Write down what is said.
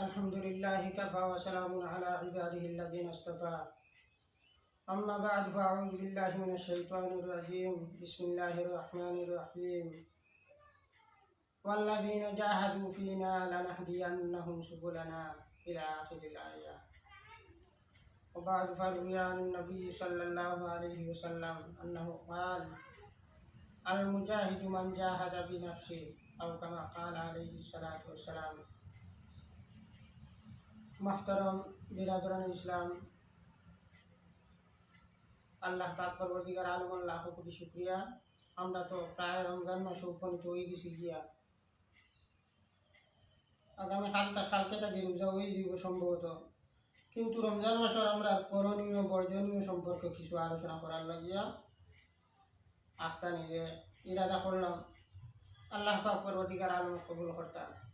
الحمد لله كفى وسلام على عباده الذين اصطفى. أما بعد فأعوذ بالله من الشيطان الرجيم. بسم الله الرحمن الرحيم. والذين جاهدوا فينا لنهدينهم سبلنا إلى آخر الآية. وبعد فروي عن النبي صلى الله عليه وسلم أنه قال: المجاهد من جاهد بنفسه، أو كما قال عليه الصلاة والسلام। محترم बिरादरान इस्लाम, আল্লাহ পাক পরবর্তীকার আলম লাখো কোটি শুকরিয়া। আমরা তো প্রায় রমজান মাসে উপনীত হয়ে গেছি গিয়া। আগামী কালকে তাদের রোজা হয়ে যাব সম্ভবত, কিন্তু রমজান মাসের আমরা করণীয় বর্জনীয় সম্পর্কে কিছু আলোচনা করার লাগিয়া আখতানিরে ইরাদা করলাম। আল্লাহ পাক পরবর্তীকার আলম কবুল কর্তা।